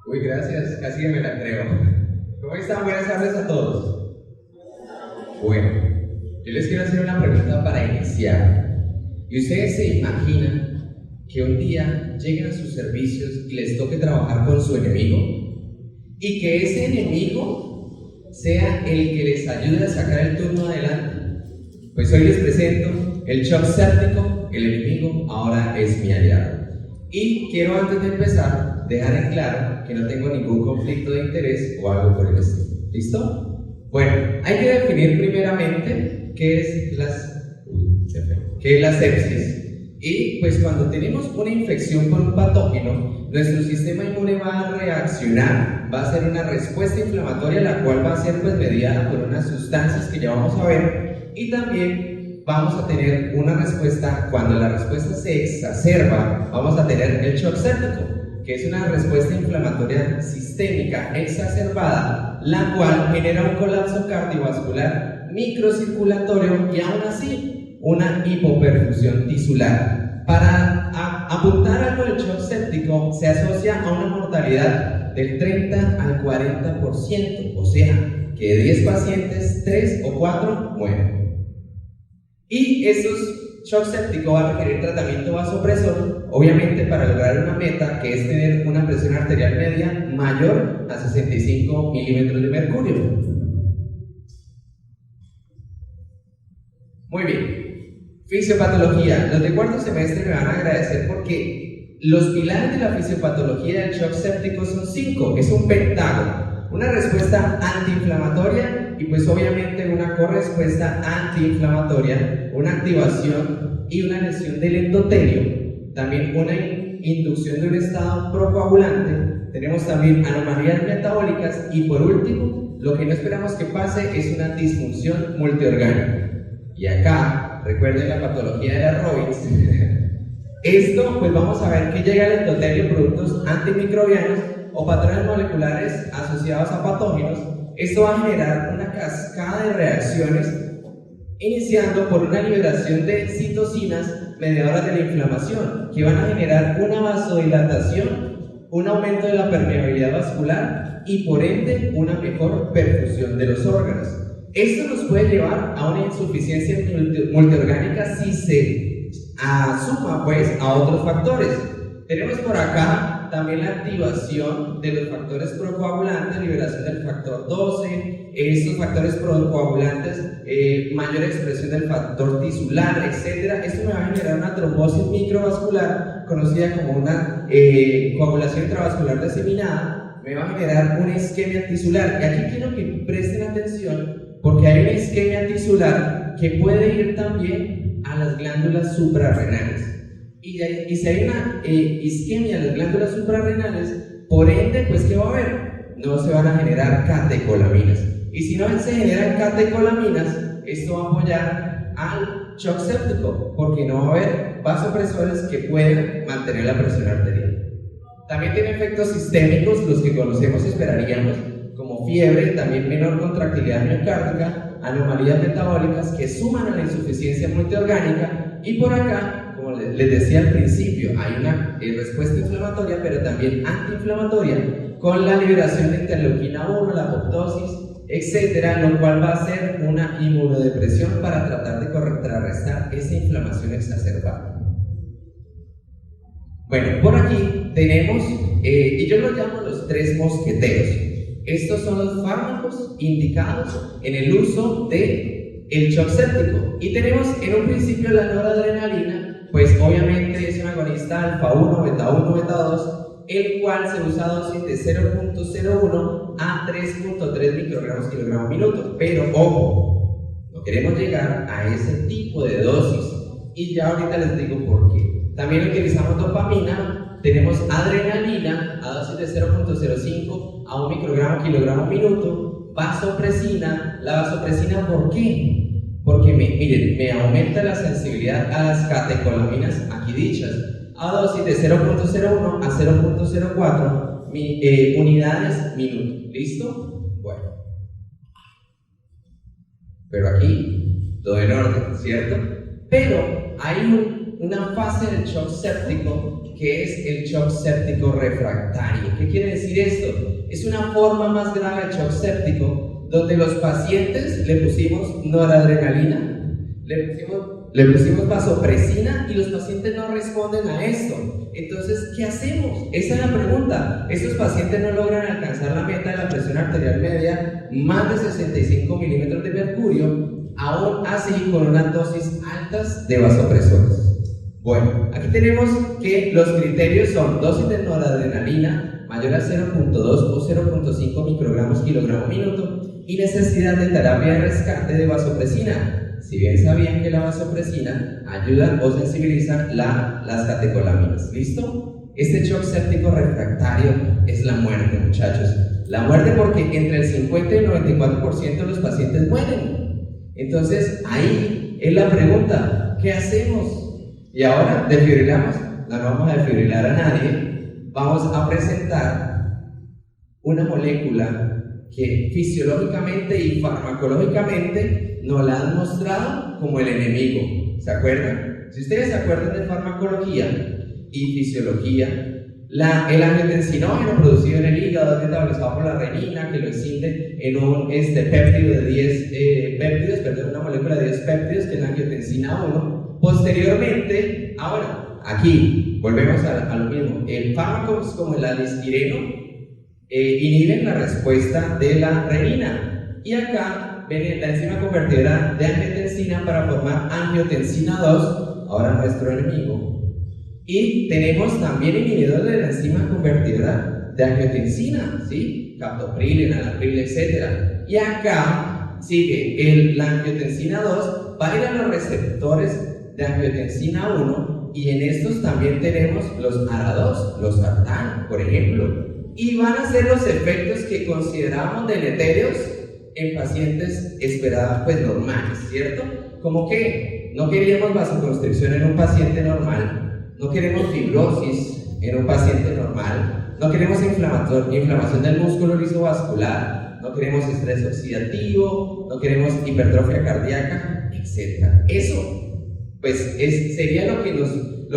Uy, gracias, casi que me la creo. ¿Cómo están? Buenas tardes a todos. Bueno, yo les quiero hacer una pregunta para iniciar. ¿Y ustedes se imaginan que un día lleguen a sus servicios y les toque trabajar con su enemigo? Y que ese enemigo sea el que les ayude a sacar el turno adelante. Pues hoy les presento el shock séptico, el enemigo ahora es mi aliado. Y quiero antes de empezar dejar en claro que no tengo ningún conflicto de interés o algo por el estilo. ¿Listo? Bueno, hay que definir primeramente qué es la sepsis. Y pues cuando tenemos una infección por un patógeno, nuestro sistema inmune va a reaccionar, va a hacer una respuesta inflamatoria, la cual va a ser pues mediada por unas sustancias que ya vamos a ver, y también vamos a tener una respuesta. Cuando la respuesta se exacerba, vamos a tener el shock séptico, que es una respuesta inflamatoria sistémica exacerbada, la cual genera un colapso cardiovascular microcirculatorio y aún así una hipoperfusión tisular. Para apuntar algo del shock séptico se asocia a una mortalidad del 30 al 40%, o sea, que de 10 pacientes, 3 o 4 mueren. Y estos shock séptico va a requerir tratamiento vasopresor, obviamente para lograr una meta que es tener una presión arterial media mayor a 65 milímetros de mercurio. Muy bien, fisiopatología. Los de cuarto semestre me van a agradecer porque los pilares de la fisiopatología del shock séptico son 5, es un pentágono: una respuesta antiinflamatoria y pues obviamente una correspuesta antiinflamatoria, una activación y una lesión del endotelio, también una inducción de un estado procoagulante, tenemos también anomalías metabólicas y por último, lo que no esperamos que pase es una disfunción multiorgánica. Y acá, recuerden la patología de la Robbins. Esto, pues vamos a ver que llega al endotelio productos antimicrobianos o patrones moleculares asociados a patógenos. Esto va a generar una cascada de reacciones, iniciando por una liberación de citocinas mediadoras de la inflamación, que van a generar una vasodilatación, un aumento de la permeabilidad vascular y por ende una mejor perfusión de los órganos. Esto nos puede llevar a una insuficiencia multiorgánica si se suma pues a otros factores. Tenemos por acá también la activación de los factores procoagulantes, liberación del factor 12, estos factores procoagulantes, mayor expresión del factor tisular, etc. Esto me va a generar una trombosis microvascular, conocida como una coagulación intravascular diseminada, me va a generar una isquemia tisular. Y aquí quiero que presten atención porque hay una isquemia tisular que puede ir también a las glándulas suprarrenales. Y si hay una isquemia en las glándulas suprarrenales, por ende, pues ¿qué va a haber? No se van a generar catecolaminas. Y si no se generan catecolaminas, esto va a apoyar al shock séptico, porque no va a haber vasopresores que puedan mantener la presión arterial. También tiene efectos sistémicos, los que conocemos y esperaríamos, como fiebre, también menor contractilidad miocárdica, anomalías metabólicas que suman a la insuficiencia multiorgánica. Y por acá, como les decía al principio, hay una respuesta inflamatoria, pero también antiinflamatoria, con la liberación de interleuquina 1, la apoptosis, etcétera, lo cual va a ser una inmunodepresión para tratar de contrarrestar esa inflamación exacerbada. Bueno, por aquí tenemos, y yo los llamo los 3 mosqueteros. Estos son los fármacos indicados en el uso del shock séptico. Y tenemos en un principio la noradrenalina, pues obviamente es un agonista alfa 1, beta 1, beta 2, el cual se usa a dosis de 0.01 a 3.3 microgramos kilogramo minuto. Pero ojo, no queremos llegar a ese tipo de dosis. Y ya ahorita les digo por qué. También utilizamos dopamina, tenemos adrenalina a dosis de 0.05 a 1 microgramo kilogramo minuto, vasopresina. La vasopresina, ¿por qué? Porque miren, me aumenta la sensibilidad a las catecolaminas aquí dichas, a dosis de 0.01 a 0.04 unidades minuto. ¿Listo? Bueno. Pero aquí todo en orden, ¿cierto? Pero hay una fase del shock séptico que es el shock séptico refractario. ¿Qué quiere decir esto? Es una forma más grave del shock séptico donde los pacientes le pusimos noradrenalina, le pusimos vasopresina y los pacientes no responden a esto. Entonces, ¿qué hacemos? Esa es la pregunta. Estos pacientes no logran alcanzar la meta de la presión arterial media más de 65 milímetros de mercurio, aún así con unas dosis altas de vasopresores. Bueno, aquí tenemos que los criterios son dosis de noradrenalina mayor a 0.2 o 0.5 microgramos kilogramo minuto y necesidad de terapia de rescate de vasopresina. Si bien sabían que la vasopresina ayuda o sensibiliza las catecolaminas. ¿Listo? Este shock séptico refractario es la muerte, muchachos. La muerte porque entre el 50 y el 94% de los pacientes mueren. Entonces, ahí es la pregunta, ¿qué hacemos? Y ahora desfibrilamos, no vamos a desfibrilar a nadie, vamos a presentar una molécula que fisiológicamente y farmacológicamente nos la han mostrado como el enemigo. ¿Se acuerdan? Si ustedes se acuerdan de farmacología y fisiología, el angiotensinógeno producido en el hígado es metabolizado por la renina, que lo escinde en un péptido de 10 péptidos, una molécula de 10 péptidos, que es la angiotensina 1. Posteriormente, ahora, aquí volvemos a lo mismo. Fármacos como el alistireno inhiben la respuesta de la renina. Y acá viene la enzima convertidora de angiotensina para formar angiotensina 2, ahora nuestro enemigo. Y tenemos también inhibidores de la enzima convertidora de angiotensina, ¿sí? Captopril, enalapril, etc. Y acá sigue la angiotensina 2, va a ir a los receptores de angiotensina 1 y en estos también tenemos los ARA2, los sartán, por ejemplo. Y van a ser los efectos que consideramos deleterios en pacientes esperados, pues normales, ¿cierto? Como que no queríamos vasoconstricción en un paciente normal, no queremos fibrosis en un paciente normal, no queremos inflamación del músculo lisovascular, no queremos estrés oxidativo, no queremos hipertrofia cardíaca, etc. Eso, pues, sería lo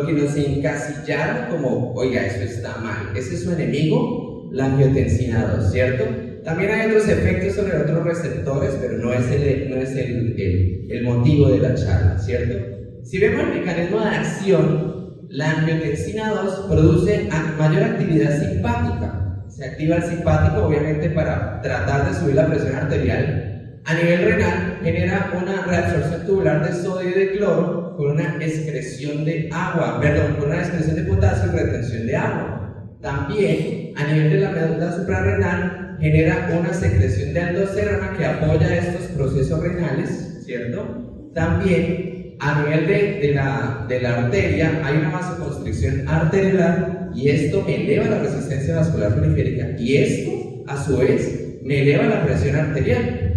que nos encasillara como, oiga, eso está mal, ese es su enemigo, la angiotensina 2, ¿cierto? También hay otros efectos sobre otros receptores, pero no es el motivo de la charla, ¿cierto? Si vemos el mecanismo de acción, la angiotensina 2 produce mayor actividad simpática. Se activa el simpático, obviamente, para tratar de subir la presión arterial. A nivel renal, genera una reabsorción tubular de sodio y de cloro con una excreción de con una excreción de potasio y retención de agua. También, a nivel de la médula suprarrenal, genera una secreción de aldosterona que apoya estos procesos renales, ¿cierto? También, a nivel de la arteria, hay una vasoconstricción arteriolar y esto me eleva la resistencia vascular periférica y esto, a su vez, me eleva la presión arterial.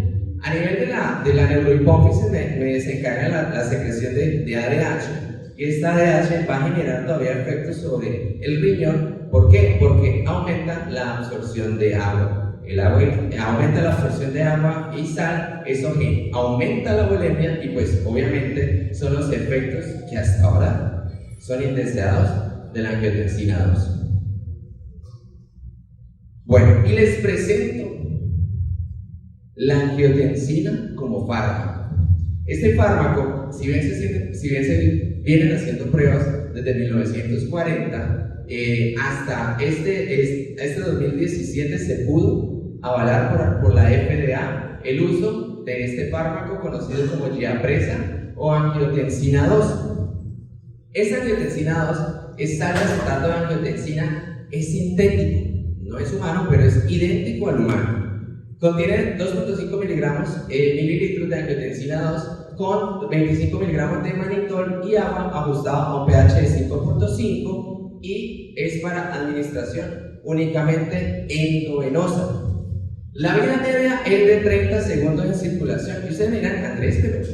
A nivel de la neurohipófisis me desencadena la secreción de ADH y esta ADH va a generar todavía efectos sobre el riñón. ¿Por qué? Porque aumenta la absorción de agua. El agua aumenta la absorción de agua y sal, eso que aumenta la bulimia y pues obviamente son los efectos que hasta ahora son indeseados de la angiotensina 2. Bueno, y les presento la angiotensina como fármaco. Este fármaco, si bien se vienen haciendo pruebas desde 1940, hasta este 2017 se pudo avalar por la FDA el uso de este fármaco conocido como giapreza o angiotensina 2. Esa angiotensina 2 es sal-acetato de angiotensina, es sintético, no es humano, pero es idéntico al humano. Contiene 2.5 mililitros de angiotensina 2 con 25 miligramos de manitol y agua ajustado a un pH de 5.5 y es para administración únicamente endovenosa. La vida media es de 30 segundos en circulación. Y ustedes me dirán, Andrés, pero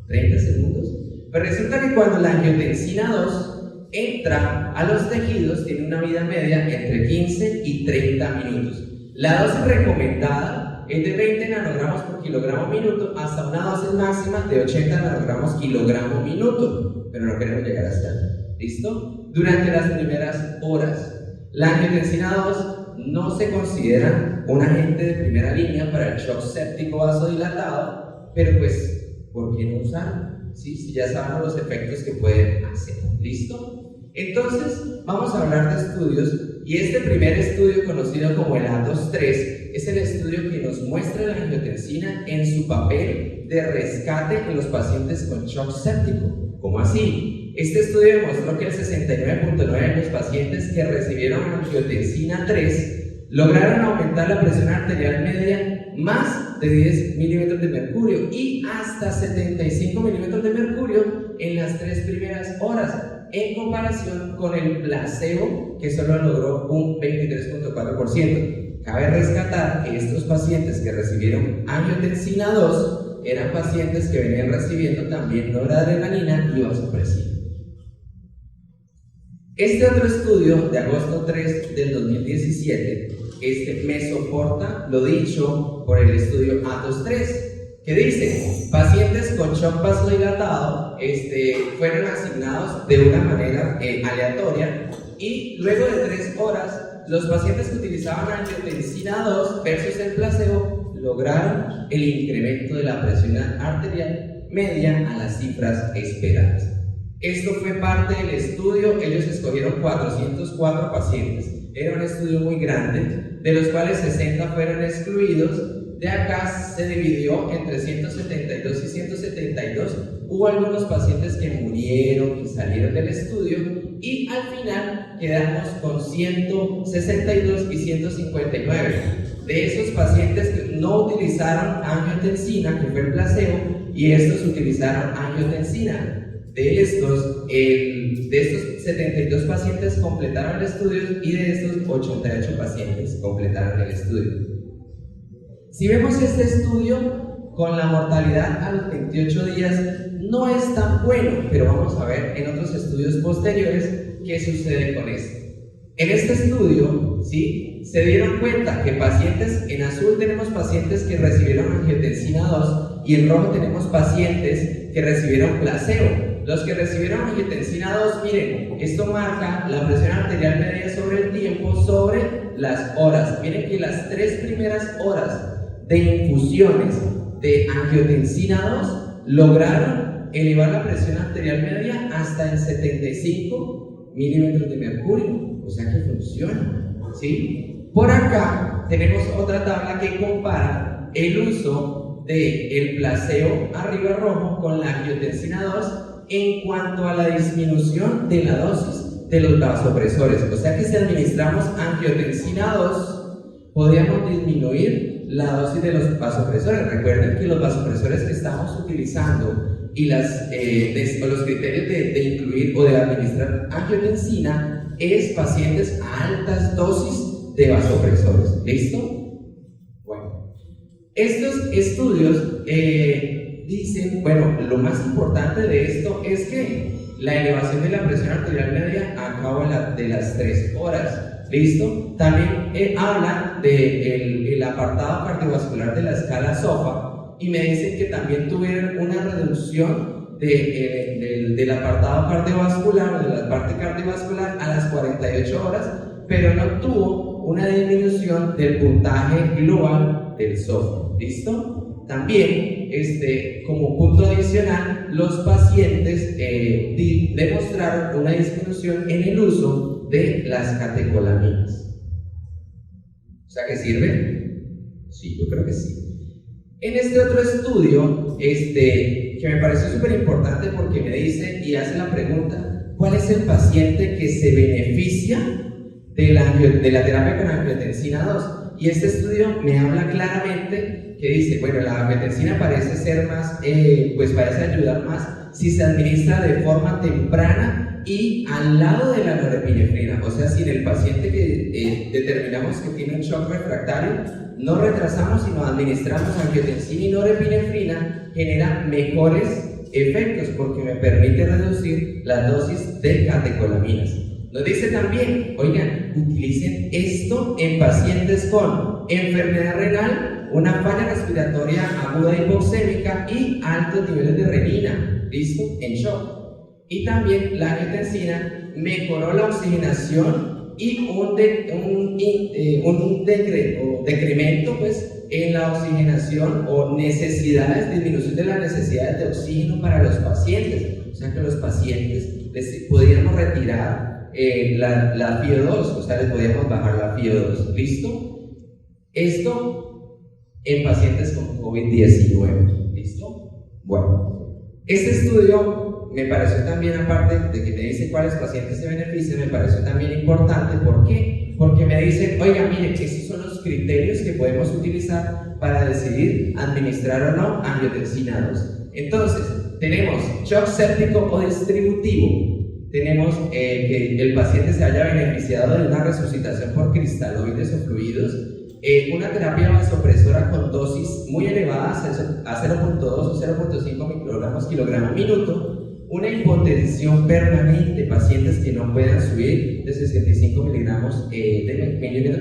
30 segundos. Pero resulta que cuando la angiotensina 2 entra a los tejidos, tiene una vida media entre 15 y 30 minutos. La dosis recomendada es de 20 nanogramos por kilogramo minuto hasta una dosis máxima de 80 nanogramos kilogramo minuto. pero no queremos llegar hasta allí. ¿Listo? Durante las primeras horas, la angiotensina 2 no se considera un agente de primera línea para el shock séptico vasodilatado, pero pues, ¿por qué no usarlo? ¿Sí? Si ya sabemos los efectos que pueden hacer. ¿Listo? Entonces, vamos a hablar de estudios, y este primer estudio, conocido como el ATOS-3, es el estudio que nos muestra la angiotensina en su papel de rescate en los pacientes con shock séptico. ¿Cómo así? Este estudio demostró que el 69.9% de los pacientes que recibieron angiotensina 3 lograron aumentar la presión arterial media más de 10 milímetros de mercurio y hasta 75 milímetros de mercurio en las 3 primeras horas, en comparación con el placebo, que solo logró un 23.4%. Cabe rescatar que estos pacientes que recibieron angiotensina 2 eran pacientes que venían recibiendo también noradrenalina y vasopresina. Este otro estudio de agosto 3 del 2017 me soporta lo dicho por el estudio ATOS-3, que dice: pacientes con shock vasodilatado fueron asignados de una manera aleatoria, y luego de 3 horas los pacientes que utilizaban angiotensina 2 versus el placebo lograron el incremento de la presión arterial media a las cifras esperadas. Esto fue parte del estudio. Ellos escogieron 404 pacientes. Era un estudio muy grande, de los cuales 60 fueron excluidos. De acá se dividió entre 172 y 172. Hubo algunos pacientes que murieron y salieron del estudio, y al final quedamos con 162 y 159. De esos pacientes que no utilizaron angiotensina, que fue el placebo, y estos utilizaron angiotensina. De estos 72 pacientes completaron el estudio, y de estos 88 pacientes completaron el estudio. Si vemos este estudio, con la mortalidad a los 28 días no es tan bueno, pero vamos a ver en otros estudios posteriores qué sucede con esto. En este estudio, ¿sí?, se dieron cuenta que pacientes, en azul tenemos pacientes que recibieron angiotensina 2 y en rojo tenemos pacientes que recibieron placebo. Los que recibieron angiotensina 2, miren, esto marca la presión arterial media sobre el tiempo, sobre las horas. Miren que las 3 primeras horas de infusiones de angiotensina 2 lograron elevar la presión arterial media hasta en 75 milímetros de mercurio. O sea que funciona, ¿sí? Por acá tenemos otra tabla que compara el uso del placebo arriba rojo con la angiotensina 2 en cuanto a la disminución de la dosis de los vasopresores. O sea que si administramos angiotensina 2, podríamos disminuir la dosis de los vasopresores. Recuerden que los vasopresores que estamos utilizando y los criterios de incluir o de administrar angiotensina es pacientes a altas dosis de vasopresores. ¿Listo? Bueno, estos estudios dicen, bueno, lo más importante de esto es que la elevación de la presión arterial media a cabo de las 3 horas. ¿Listo? También habla del apartado cardiovascular de la escala SOFA, y me dicen que también tuvieron una reducción del apartado cardiovascular, de la parte cardiovascular, a las 48 horas, pero no tuvo una disminución del puntaje global del SOFA. ¿Listo? También, como punto adicional, los pacientes demostraron una disminución en el uso de las catecolaminas. O sea, ¿que sirve? Sí, yo creo que sí. En este otro estudio, que me pareció súper importante porque me dice y hace la pregunta: ¿cuál es el paciente que se beneficia de la terapia con angiotensina 2? Y este estudio me habla claramente que dice, bueno, la angiotensina parece ser más, parece ayudar más si se administra de forma temprana y al lado de la norepinefrina. O sea, si en el paciente que determinamos que tiene un shock refractario, no retrasamos, sino administramos angiotensina y norepinefrina, genera mejores efectos porque me permite reducir la dosis de catecolaminas. Nos dice también, oigan, utilicen esto en pacientes con enfermedad renal, una falla respiratoria aguda hipoxémica y altos niveles de renina, ¿listo? En shock. Y también la angiotensina mejoró la oxigenación y un decremento pues, en la oxigenación o disminución de las necesidades de oxígeno para los pacientes. O sea que los pacientes les podíamos retirar la FiO2, o sea, les podíamos bajar la FiO2. ¿Listo? Esto en pacientes con COVID-19. ¿Listo? Bueno, este estudio me pareció también, aparte de que me dice cuáles pacientes se benefician, me pareció también importante. ¿Por qué? Porque me dicen, oiga, miren, esos son los criterios que podemos utilizar para decidir administrar o no angiotensina 2. Entonces, tenemos shock séptico o distributivo. Tenemos que el paciente se haya beneficiado de una resucitación por cristaloides o fluidos, una terapia vasopresora con dosis muy elevadas a 0.2 o 0.5 microgramos kilogramo minuto, una hipotensión permanente, pacientes que no puedan subir de 65 mililitros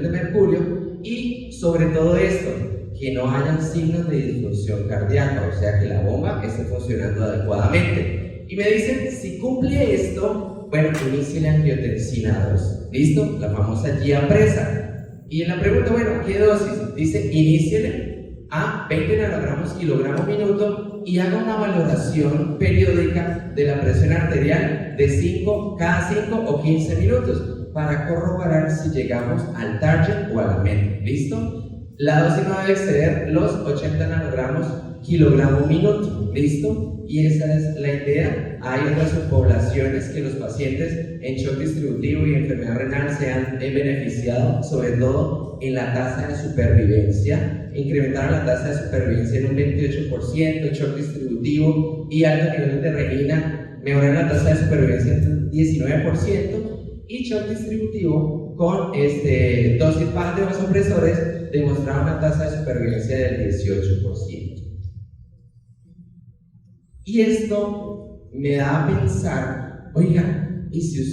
de mercurio, y sobre todo esto, que no hayan signos de disfunción cardíaca, o sea que la bomba esté funcionando adecuadamente. Y me dicen, si cumple esto, bueno, inicie la angiotensina 2. ¿Listo? La famosa guía presa. Y en la pregunta, bueno, ¿qué dosis? Dice, iníciele a 20 nanogramos kilogramo minuto y haga una valoración periódica de la presión arterial de cada 5 o 15 minutos para corroborar si llegamos al target o a la meta. ¿Listo? La dosis no debe exceder los 80 nanogramos kilogramo minuto. ¿Listo? Y esa es la idea. Hay otras subpoblaciones que los pacientes en shock distributivo y enfermedad renal se han beneficiado, sobre todo en la tasa de supervivencia. Incrementaron la tasa de supervivencia en un 28%, shock distributivo y alto nivel de renina, mejoraron la tasa de supervivencia en un 19%, y shock distributivo con dosis bajas de vasopresores demostraron una tasa de supervivencia del 18%. Y esto me da a pensar, oiga, y si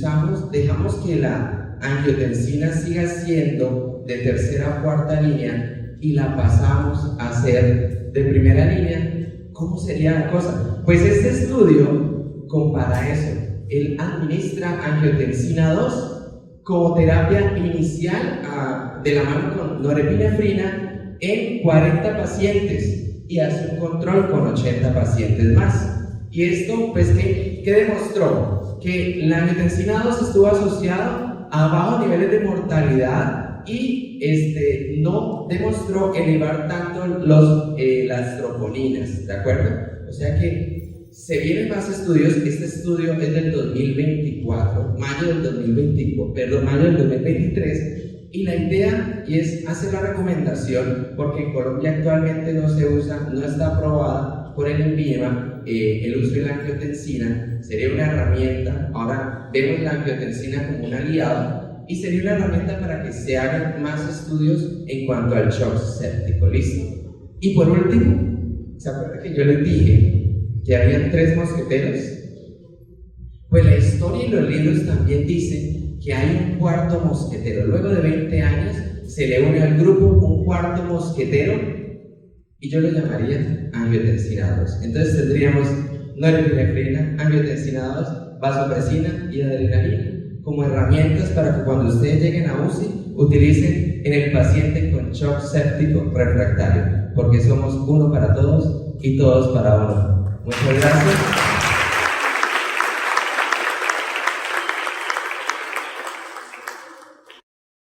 dejamos que la angiotensina siga siendo de tercera o cuarta línea y la pasamos a ser de primera línea, ¿cómo sería la cosa? Pues este estudio compara eso. Él administra angiotensina 2 como terapia inicial de la mano con norepinefrina en 40 pacientes y hace un control con 80 pacientes más. Y esto, pues, ¿qué demostró? Que la angiotensina 2 estuvo asociado a bajos niveles de mortalidad y no demostró elevar tanto las troponinas, ¿de acuerdo? O sea que se vienen más estudios. Este estudio es del 2024, mayo del 2023, y la idea es hacer la recomendación, porque en Colombia actualmente no está aprobada por el INVIMA el uso de la angiotensina. Sería una herramienta. Ahora vemos la angiotensina como un aliado y sería una herramienta para que se hagan más estudios en cuanto al shock séptico. ¿Listo? Y por último, ¿se acuerdan que yo les dije que había 3 mosqueteros? Pues la historia y los libros también dicen que hay un cuarto mosquetero. Luego de 20 años se le une al grupo un cuarto mosquetero, y yo lo llamaría angiotensina 2. Entonces tendríamos norepinefrina, angiotensina 2, vasopresina y adrenalina como herramientas para que cuando ustedes lleguen a UCI utilicen en el paciente con shock séptico refractario, porque somos uno para todos y todos para uno. Muchas gracias.